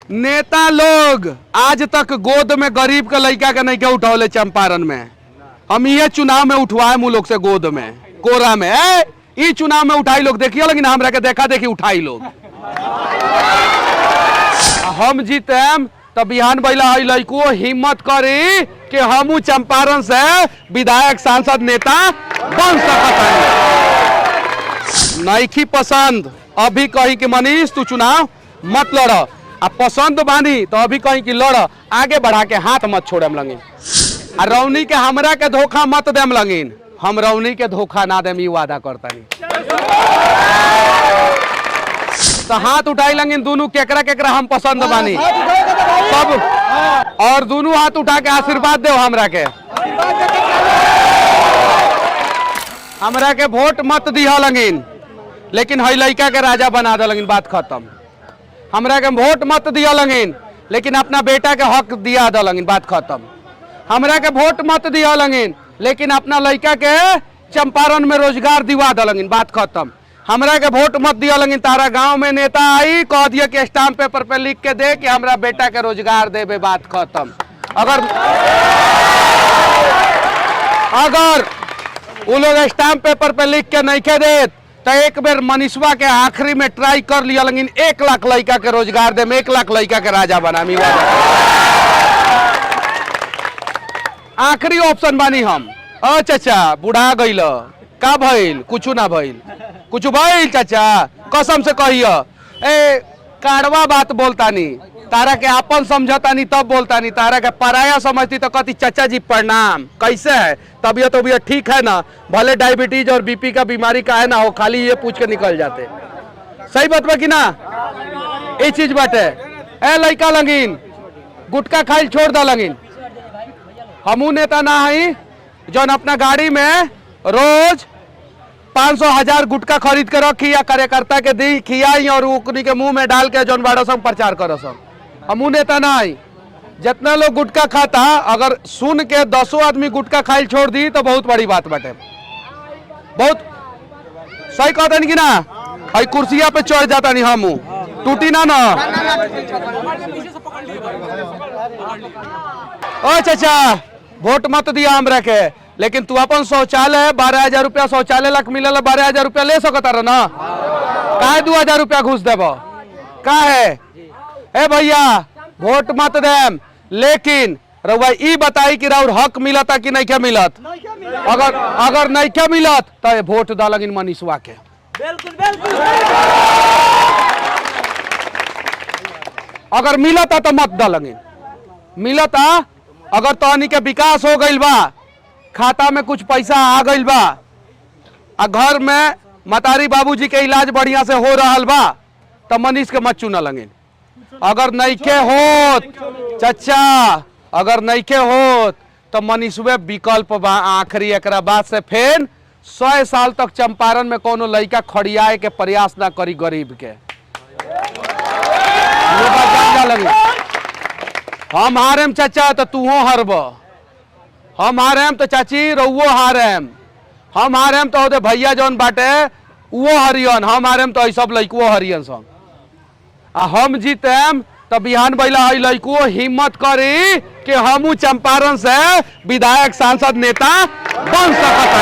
नेता लोग आज तक गोद में गरीब के लड़का के नहीं के उठौले चंपारण में। हम ये चुनाव में उठवाए मुँह लोग से गोद में कोरा में ई चुनाव में उठाई लोग देखिए, लेकिन हमरा के देखा देखी उठाई लोग। हम जीतेम तो बिहान बैला लड़को हिम्मत करी कि हमू चंपारण से विधायक सांसद नेता बन सकता। नईखी पसंद अभी कही कि मनीष तू चुनाव मत लड़, आ पसंद बानी तो अभी कहीं कि लड़, आगे बढ़ा के हाथ मत छोड़म लगिन। आ रौनी के हमरा के धोखा मत देम लगिन, हम रौनी के धोखा ना देम ई वादा करता नहीं। तो हाथ उठाई लगिन दोनों केकरा केकरा हम पसंद बानी सब, और दोनों हाथ उठा के आशीर्वाद दो हमरा के वोट मत दिया लगिन, लेकिन हई लड़का के राजा बना दे लगिन, बात खत्म। हमरा के वोट मत दिया लगिन, लेकिन अपना बेटा के हक दिया दे लगिन, बात खत्म। हमरा के वोट मत दिया लगिन, लेकिन अपना लड़का के चंपारण में रोजगार दिवा दे लगिन, बात खत्म। हमरा के वोट मत दिया लगिन, तारा गांव में नेता आई कह दिया कि स्टाम्प पेपर पे लिख के दे कि हमरा बेटा के रोजगार देबे, बात खत्म। अगर वो लोग स्टाम्प पेपर पे लिख के नहीं के दे तो एक बेर मनीषवा के आखिरी में ट्राई कर लिया लेकिन 1 लाख लड़का के रोजगार दे, 1 लाख लड़का के राजा बना। आखिरी ऑप्शन बानी हम। चाचा बुढ़ा गईल का भइल, कुछ ना भइल, कुछ भइल चाचा कसम से कहियो। ए काड़वा बात बोलतानी, तारा के अपन समझतानी तब बोलतानी, तारा के पराया समझती तो कहती चाचा जी प्रणाम, कैसे है, तबीयत तबीयत ठीक है ना, भले डायबिटीज और बीपी का बीमारी का है ना हो, खाली ये पूछ के निकल जाते। सही बात बा कि ना, ये चीज बाटे। ए लड़का लगिन गुटखा खाइल छोड़ दा लगिन, हमू नेता ना हई जौन अपना गाड़ी में रोज 500,000 गुटखा खरीद के रखी या कार्यकर्ता के दी खियाई और उकनी के मुंह में डाल के जौन बाड़ो सब प्रचार करो सब। हमू नेता ना आई। जितना लोग गुटखा खाता अगर सुन के 10 आदमी गुटखा खाइल छोड़ दी तो बहुत बड़ी बात बाटे, बहुत सही कहता नहीं कि ना। भाई कुर्सिया पे चढ़ जाता नहीं, हमू टूटी ना ना। ओ चाचा वोट मत दिया हमरा के, लेकिन तू अपन शौचालय 12,000 रुपया शौचालय लाख मिलल, 12,000 रुपया ले सकता रह ना, काहे 2,000 रुपया घुस देब का है। ए भैया वोट मत देम, लेकिन रउआ ई बताई कि राउर हक मिलता कि नहीं क्या मिलत। अगर नहीं क्या मिलत तो वोट दा लगिन मनीषवा के। अगर मिलता तो मत दा लगिन, मिलता अगर तहनी के विकास हो गइल बा, खाता में कुछ पैसा आ गइल बा, आ घर में मतारी बाबूजी के इलाज बढ़िया से हो रहा बा, तो मनीष के मत चुना लगिन। अगर नइखे होत चाचा, अगर नइखे होत तो मनीषवे विकल्प बा आखिरी। एकरा बाद से फिर 100 साल तक चंपारण में कोनो लड़का खड़ियाए के प्रयास ना करी गरीब के। ये बात जान जा लगी। हम हारेम चाचा तो तू हारब, हम हारेम तो चाची रउओ हारेम, हम हारेम तो होते भैया जौन बाटे वो हरियन, हम हारेम तो सब लड़को हरियन सब। आ हम जीतेम तो बिहान बैला लड़को हिम्मत करी कि हमू चंपारण से विधायक सांसद नेता बन सकता।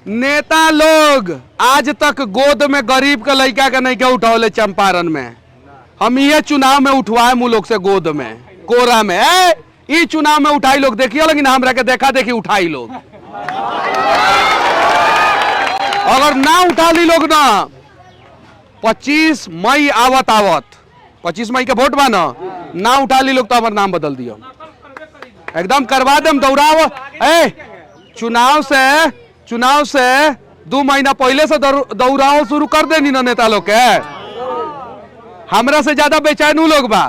नेता लोग आज तक गोद में गरीब के लड़का के नहीं के उठौले चंपारण में। हम ये चुनाव में उठवाए मुँह लोग से गोद में कोरा में। ई चुनाव में उठाई लोग देखिए, लेकिन हमरा के देखा देखी उठाई लोग। अगर ना उठा ली लोग ना 25 मई आवत 25 मई के वोट बा ना उठा ली लोग तो हमारा नाम बदल दियो, एकदम करवा देम दौड़ाव। चुनाव से 2 महीना पहले से दौड़ाव शुरू कर देनी ना नेता लोग के। हमरा से ज्यादा बेचैन लोग बा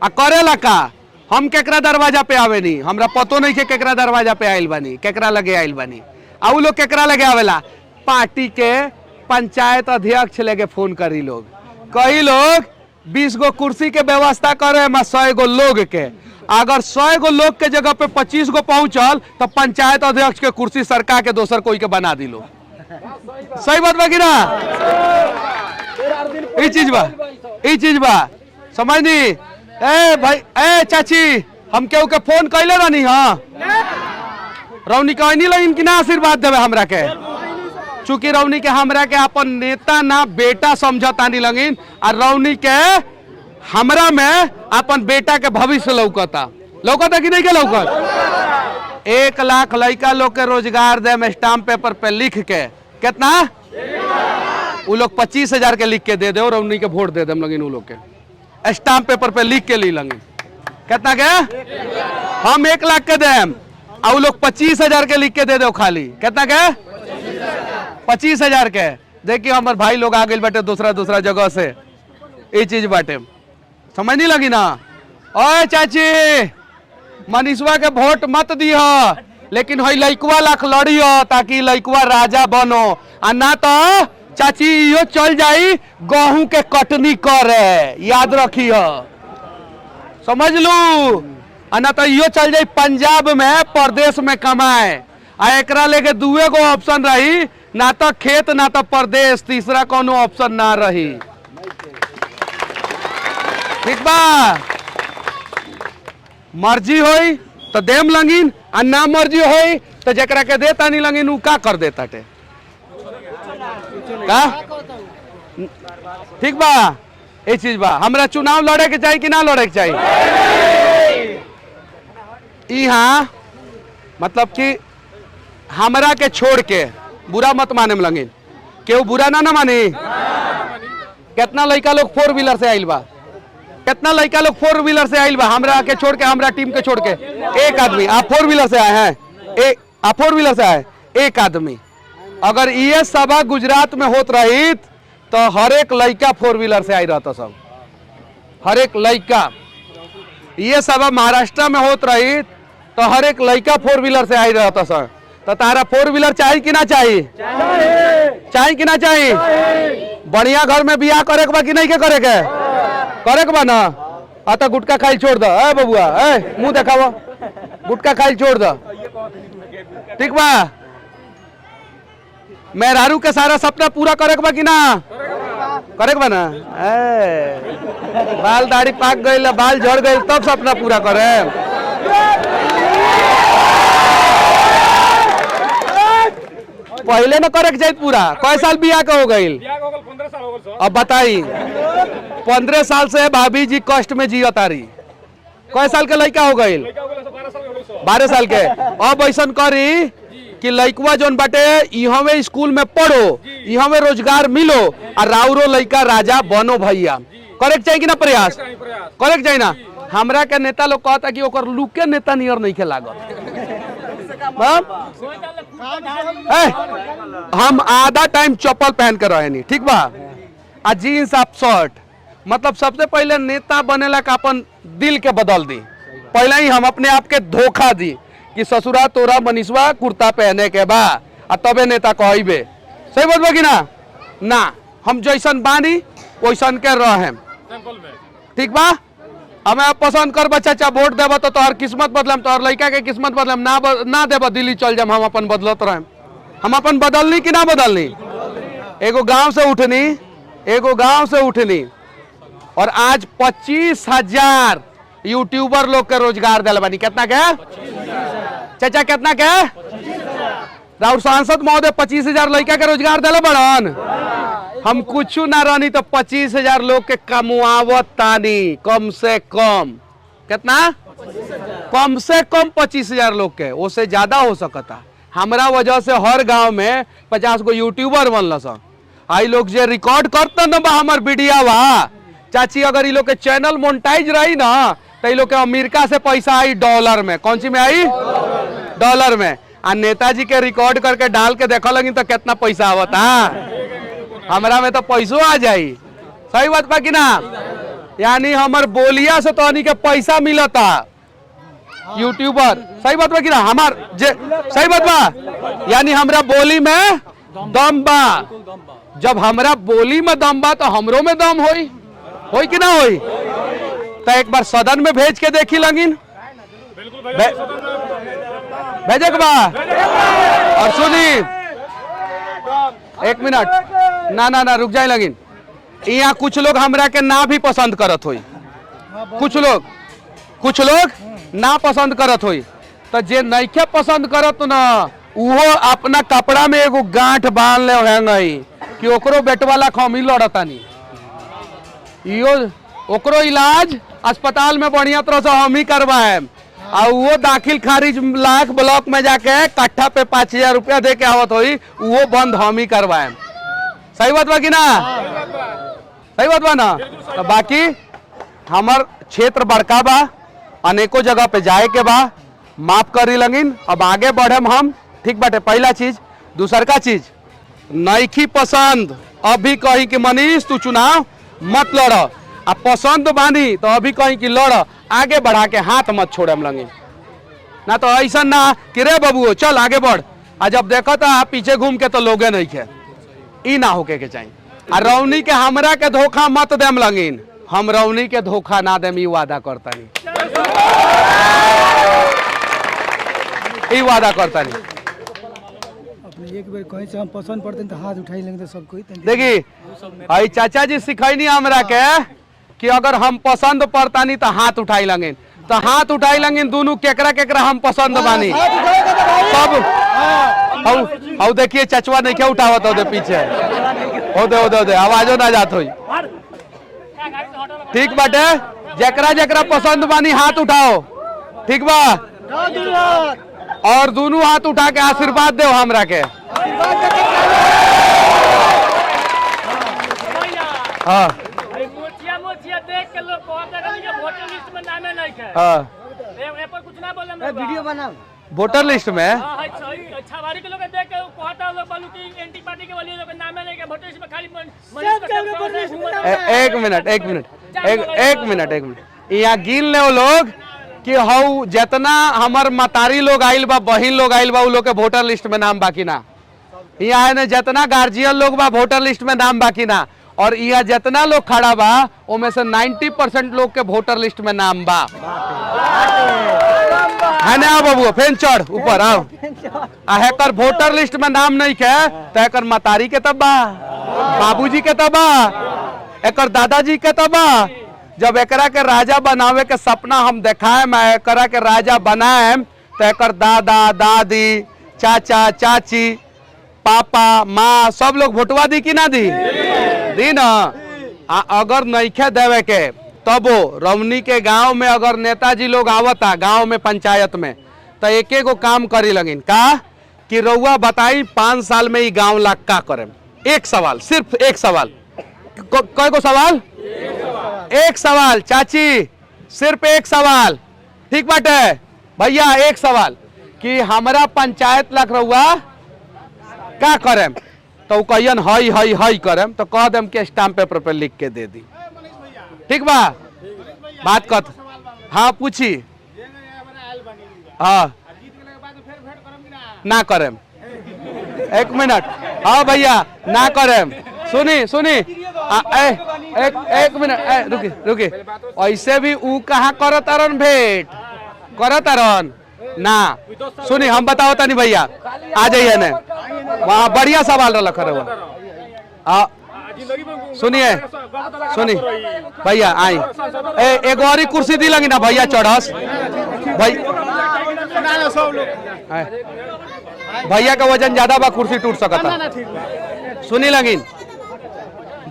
आ करेला का। हम केकरा दरवाजा पे आवे नहीं, हमरा पतो नहीं के केकरा दरवाजा पे आइल बानी, केकरा लगे आइल बानी। आ उ लोग केकरा लगे आवेला, पार्टी के पंचायत अध्यक्ष लेके फोन करी लोग। कई लोग 20 गो कुर्सी के व्यवस्था करे 100 गो लोग के। अगर 100 गो लोग के जगह पे 25 गो पहुंचल तो पंचायत अध्यक्ष के कुर्सी सरकार के दोसर कोई के बना दी लोग। सही बात बा कि ना। ई चीज बा समझ नी। ए भाई ए चाची हम केहू के फोन कैले रहनी हाँ रौनी के नहीं लगिन कि ना आशीर्वाद देवे हमरा के, चूंकि रौनी के हमरा के अपन नेता ना बेटा समझता नहीं लगिन और रौनी के हमरा में अपन बेटा के भविष्य लौकता कि नहीं के लौकत। 1 लाख लड़का लोग के रोजगार दे स्टाम्प पेपर पे लिख के कितना वो लोग 25,000 के लिख के दे दे और रौनी के वोट दे दे लगिन। वो लोग के स्टाम्प पेपर पे लिख के ली लगिन कितना के हम 1 लाख के देम और लोग 25,000 के लिख के दे दो खाली कितना के 25,000 के। देखिए हमारे भाई लोग आ गए बैठे दूसरा जगह से ये चीज बाटे समझ नहीं लगी ना। ओए चाची मनीषवा के वोट मत दियो लेकिन हई लइकवा लाख लड़ियो ताकि लइकवा राजा बनो आ ना तो चाची यो चल जाई गेहूं के कटनी करे याद रखियो समझ लू आ ना तो यो चल जाई पंजाब में प्रदेश में कमाए आ एकरा लेके दुए गो ऑप्शन रही ना तो खेत ना तो प्रदेश तीसरा कोनो ऑप्शन ना रही ठीक बा। मर्जी होई तो देम लंगिन आ ना मर्जी होई तो जकरा के देता नहीं लंगिन उ का कर देता टे का ठीक बा। ये चीज बा हमरा चुनाव लड़े के चाहिए कि ना लड़े के चाहिए। यहाँ मतलब कि हमरा के छोड़ के बुरा मत माने में लंगिन केहू बुरा ना मानी। कितना लड़का लोग 4 व्हीलर से आइल बा कितना लड़का लोग 4 व्हीलर से आइल बा हमरा के छोड़ के हमरा टीम के छोड़ के। एक आदमी आप 4 व्हीलर से आए हैं आप 4 व्हीलर से आए एक आदमी अगर ये सभा गुजरात में होत रही तो हर एक लड़का 4 व्हीलर से आई रहता सब हर एक लड़का। ये सभा महाराष्ट्र में होत रही तो हर एक लड़का 4 व्हीलर से आई रहता सब। तो तारा 4 व्हीलर चाहिए कि ना चाहिए चाहिए कि ना चाहिए। बढ़िया घर में बियाह करे के बा कि नहीं के करे के बा ना। आता गुटखा खाई छोड़ दो ए बबुआ ए मुंह देखावा गुटखा खाई छोड़ दो ठीक बा। मेहरारू के सारा सपना पूरा करे के बा कि ना करे के बा ना। बाल दाढ़ी पाक गई बाल झड़ गई तब सपना पूरा करे। पहले न करे के चाहिए पूरा। कई साल बियाह के हो गई 15 साल हो गए। अब बताई 15 साल से भाभी जी कष्ट में जियो तारी। कई साल के लड़का हो गई 12 साल के। अब ऐसा करी कि लड़कवा जोन बाटे इहाँ में स्कूल में पढ़ो इहाँ में रोजगार मिलो और राउरो लड़का राजा बनो भैया। करे के चाहिए कि ना प्रयास करे के चाहिए ना। हमरा के नेता लोग कहता कि ओकर लुके नेता नियर नहीं के लागत। हम आधा टाइम चप्पल पहन कर रहे नहीं ठीक बा आ जीन्स आप शर्ट मतलब सबसे पहले नेता बनेला का अपन दिल के बदल दी। पहले ही हम अपने आप के धोखा दी कि ससुरा तोरा मनीषवा कुर्ता पहने के बा आ तबे नेता कहबे। सही बात बा कि ना हम जैसन बानी वैसन के रहे ठीक बा। हमें पसंद कर चाचा वोट देव तो तोहर किस्मत बदलम तोहर लड़का के किस्मत बदलम ना देव दिल्ली चल जाम हम अपन बदलत रहे। हम अपन बदलनी कि ना बदलनी। एगो गांव से उठनी और आज 25,000 यूट्यूबर लोग के रोजगार दिल बनी। कितना के चाचा कितना के राउर सांसद महोदय 25,000 लड़का के रोजगार दिल बड़न। हम कुछ ना रहनी तो 25,000 लोग के कमुआवत तानी कम से कम कितना कम से कम 25,000 लोग के उससे ज्यादा हो सकता। हमरा वजह से हर गांव में 50 गो यूट्यूबर बनल सा। आई लोग जे रिकॉर्ड करता न बा हमार वीडियो बा चाची अगर ये लोग के चैनल मोनेटाइज रही ना तो ये लोग के अमेरिका से पैसा आई डॉलर में। कौन सी में आई डॉलर में। आ नेताजी के रिकॉर्ड करके डाल के देखा लगी तो कितना पैसा आवता। हमरा में तो पैसों आ जाई। सही बात बा कि ना। यानी हमार बोलिया से तो के पैसा मिलता यूट्यूबर। सही बात बा कि ना हमार सही बात बा। यानी हमरा बोली में दम बा। जब हमरा बोली में दम बा तो हमरो में दम होई कि ना होई। तो एक बार सदन में भेज के देखी लगिन भेजे के बा। और सुनी 1 मिनट ना रुक जाए लगिन यहाँ कुछ लोग हमरा के ना भी पसंद करत होई, कुछ लोग ना पसंद करत होई। तो जे नइखे पसंद करत ना उहो अपना कपड़ा में एगो गांठ बांध ले है नहीं कि ओकरो बेटवाला खमी लड़तानी, इहो ओकरो इलाज अस्पताल में बढ़िया तरह से हम ही करवाए और वो दाखिल खारिज लाख ब्लॉक में जाके कट्ठा पे 5,000 रुपया दे के आवत होई, वो बंद हम ही करवाए। सही बात बा कि ना? सही बात बा ना? तो बाकी हमार क्षेत्र बड़का बा, अनेकों जगह पे जाए के बा, माफ करी लगिन, अब आगे बढ़े हम। ठीक बाटे, पहला चीज। दूसर का चीज, नइखी पसंद अभी कहीं कि मनीष तू चुनाव मत लड़, अब पसंद बानी तो अभी कहीं कि लड़, आगे बढ़ा के हाथ मत छोड़े हम लगे ना। तो ऐसा ना कि रे बबुओ चल आगे बढ़, आ जब देखो तो आप पीछे घूम के तो लोगे नहीं खे, ई ना होके के चाहिए। आ रौनी के हमरा के धोखा मत देम लगिन, हम रौनी के धोखा ना देम, ई वादा करता नहीं, ई वादा करता नहीं। एक बेर कहे से हम पसंद पड़ते तो हाथ उठाई लेंगे तो सब कोई देखी आई चाचा जी सिखैनी हमरा के कि अगर हम पसंद पड़ता नहीं तो हाथ उठाई लगे, तो हाथ उठाई लगे दोनों केकरा केकरा हम पसंद बानी सब। हाउ देखिए चचवा नहीं क्या उठावत हो दे पीछे, हो दे आवाजो ना जात होई। ठीक बाटे, जेकरा जेकरा पसंद बानी हाथ उठाओ, ठीक बा? और दोनों हाथ उठा के आशीर्वाद दो हमरा के। हाँ देख के लोग वोटर लिस्ट में नामे नहीं है। हाँ पर कुछ ना बोले, वीडियो बनाओ वोटर लिस्ट में छावारी के लोग देख के कहता लोग बोलू कि एंटी पार्टी के वाली लोग नामे नहीं है वोटर लिस्ट में, खाली एक मिनट यहाँ गिन ले लोग कि हऊ जितना हमार मतारी लोग आइल बा, बहिन लोग आइल बा, उ लोग के वोटर लिस्ट में नाम बाकी ना। यहाँ है ना जितना गार्जियन लोग बा वोटर लिस्ट में नाम बाकी ना, और यहाँ जितना लोग खड़ा बा उनमें से 90% लोग के वोटर लिस्ट में नाम बा। है ना बाबू, फेन चढ़ ऊपर आओ। हेकर वोटर लिस्ट में नाम नहीं के तो हेकर मतारी के तब बा, बाबूजी के तब बा, हेकर दादाजी के तब बा। जब एकरा के राजा बनावे के सपना हम देखाए, मैं एकरा के राजा बनाए तो एकर दादा दादी चाचा चाची पापा माँ सब लोग वोटवा दी कि ना दी ना। अगर नइखे देवे के तबो रमनी के गांव में अगर नेताजी लोग आवता गांव में पंचायत में तो एक गो काम करी लगिन का कि रउआ बताई 5 साल में ही गांव ला का करे। एक सवाल, सिर्फ एक सवाल। कई गो सवाल? एक सवाल चाची, सिर्फ एक सवाल। ठीक बाटे भैया, एक सवाल कि हमारा पंचायत लाख रहुआ का करें, तो कहियन हई हई हई करें तो कह देम के स्टाम्प पेपर पे लिख के दे दी। ठीक बा? बात कत हाँ पूछी। हाँ ना करें, एक मिनट। हाँ भैया ना करें, सुनी एक मिनट रुकी। ऐसे भी ऊ कहाँ करतारन भेंट करतारन ना। सुनी हम बताओ तनी भैया, आ जाइए ने वहाँ बढ़िया सवाल रख रहे। सुनी भैया आई एगो और कुर्सी दी लगी ना भैया चढ़स भैया का वजन ज्यादा बा, कुर्सी टूट सकता। सुनी लगिन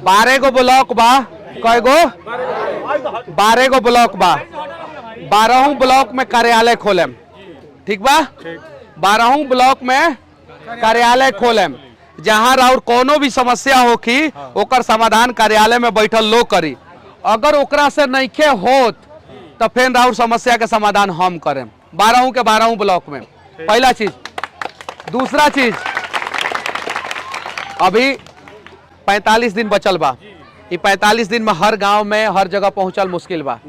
12 गो ब्लॉक बा, कय गो? 12 गो ब्लॉक बा, 12 ब्लॉक में कार्यालय खोलेम। ठीक बा? 12 ब्लॉक में कार्यालय खोलेम, जहां और कोनो भी समस्या होखी ओकर समाधान कार्यालय में बैठल लोग करी। अगर ओकरा से नइखे होत तो फिर और समस्या के समाधान हम करें 12 के 12 ब्लॉक में। पहला चीज। दूसरा चीज, अभी 45 दिन बचल बा, ये 45 दिन में हर गांव में हर जगह पहुंचल मुश्किल बा,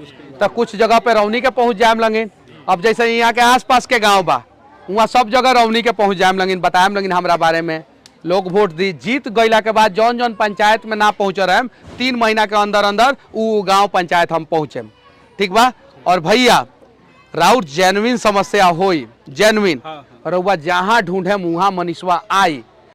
तो कुछ जगह पे रौनी के पहुंच जाए लगिन। अब जैसे यहाँ के आसपास के गांव बा वहाँ सब जगह रौनी के पहुंच जाए लगिन, बताएम लगिन हमरा बारे में, लोग वोट दी। जीत गईला के बाद जौन जौन पंचायत में ना पहुंच रहे 3 महीना के अंदर अंदर वो गांव पंचायत हम पहुंचे। ठीक बा? और भैया राउत जेन्युइन समस्या होई, जेन्युइन रउआ जहाँ ढूंढे वहाँ मनीषवा आई,